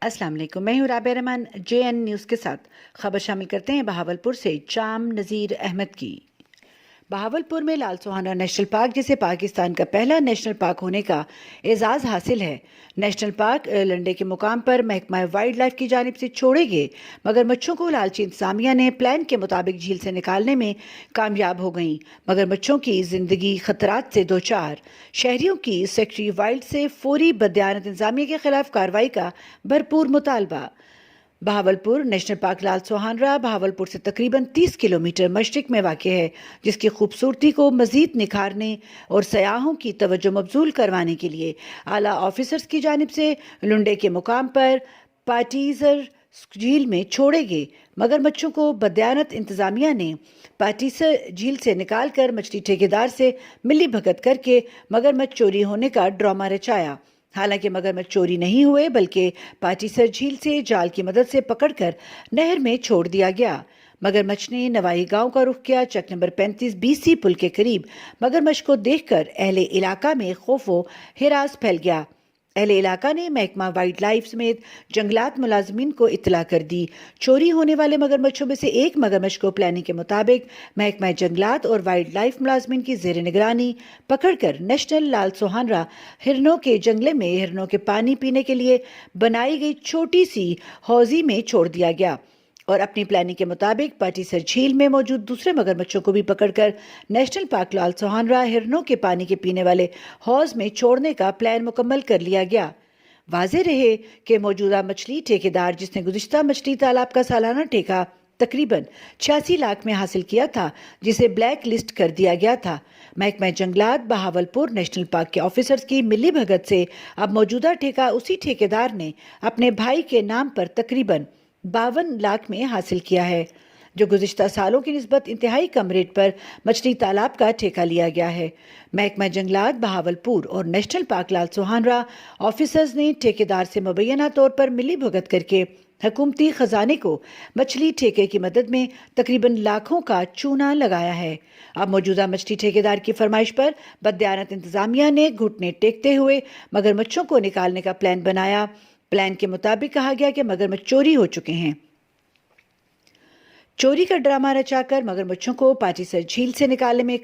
السلام علیکم، میں ہوں رابعہ رحمان JN نیوز کے ساتھ خبر شامل کرتے ہیں بہاولپور سے جام نذیر احمد کی۔ بہاولپور میں لال سوہانرہ نیشنل پارک جسے پاکستان کا پہلا نیشنل پارک ہونے کا اعزاز حاصل ہے۔ نیشنل پارک لنڈے کے مقام پر محکمہ وائلڈ لائف کی جانب سے چھوڑے گئے مگرمچھوں کو لالچی انتظامیہ نے پلان کے مطابق جھیل سے نکالنے میں کامیاب ہو گئیں۔ مگرمچھوں کی زندگی خطرات سے دوچار، شہریوں کی سیکٹری وائلڈ سے فوری بددیانت انتظامیہ کے خلاف کارروائی کا بھرپور مطالبہ۔ بہاولپور نیشنل پارک لال سوہانرہ بہاولپور سے تقریباً 30 کلومیٹر مشرق میں واقع ہے، جس کی خوبصورتی کو مزید نکھارنے اور سیاحوں کی توجہ مبذول کروانے کے لیے اعلیٰ آفیسرز کی جانب سے لنڈے کے مقام پر پاٹیسر جھیل میں چھوڑے گئے مگرمچھوں کو بددیانت انتظامیہ نے پاٹیسر جھیل سے نکال کر مچھلی ٹھیکیدار سے ملی بھگت کر کے مگرمچھ چوری ہونے کا ڈرامہ رچایا۔ حالانکہ مگرمچھ چوری نہیں ہوئے بلکہ پاٹیسر جھیل سے جال کی مدد سے پکڑ کر نہر میں چھوڑ دیا گیا۔ مگرمچھ نے نوائی گاؤں کا رخ کیا۔ چک نمبر 35 BC پل کے قریب مگرمچھ کو دیکھ کر اہل علاقہ میں خوف و ہراس پھیل گیا۔ اہل علاقہ نے محکمہ وائلڈ لائف سمیت جنگلات ملازمین کو اطلاع کر دی۔ چوری ہونے والے مگرمچھوں میں سے ایک مگرمچھ کو پلاننگ کے مطابق محکمہ جنگلات اور وائلڈ لائف ملازمین کی زیر نگرانی پکڑ کر نیشنل لال سوہانرہ ہرنوں کے جنگلے میں ہرنوں کے پانی پینے کے لیے بنائی گئی چھوٹی سی حوضی میں چھوڑ دیا گیا اور اپنی پلاننگ کے مطابق پاٹیسر جھیل میں موجود دوسرے مگرمچھوں کو بھی پکڑ کر نیشنل پارک لال سوہانرہ ہرنوں کے پانی کے پینے والے حوض میں چھوڑنے کا پلان مکمل کر لیا گیا۔ واضح رہے کہ موجودہ مچھلی ٹھیکیدار جس نے گزشتہ مچھلی تالاب کا سالانہ ٹھیکہ تقریباً 86 لاکھ میں حاصل کیا تھا، جسے بلیک لسٹ کر دیا گیا تھا۔ محکمہ جنگلات بہاولپور نیشنل پارک کے آفیسرز کی ملی بھگت سے اب موجودہ ٹھیکہ اسی ٹھیکیدار نے اپنے بھائی کے نام پر تقریباً 52 لاکھ میں حاصل کیا ہے، جو گزشتہ سالوں کی نسبت انتہائی کم ریٹ پر مچھلی تالاب کا ٹھیکہ لیا گیا ہے۔ محکمہ جنگلات بہاولپور اور نیشنل پارک لال سوہانرہ آفیسرز نے ٹھیکیدار سے مبینہ طور پر ملی بھگت کر کے حکومتی خزانے کو مچھلی ٹھیکے کی مدد میں تقریباً لاکھوں کا چونا لگایا ہے۔ اب موجودہ مچھلی ٹھیکیدار کی فرمائش پر بددیانت انتظامیہ نے گھٹنے ٹیکتے ہوئے مگرمچھوں کو نکالنے کا پلان بنایا۔ پلان کے مطابق کہا گیا کہ مگرمچھ چوری ہو چکے ہیں۔ چوری کا ڈرامہ رچا کر مگرمچھوں کو پاٹیسر جھیل سے نکالنے میں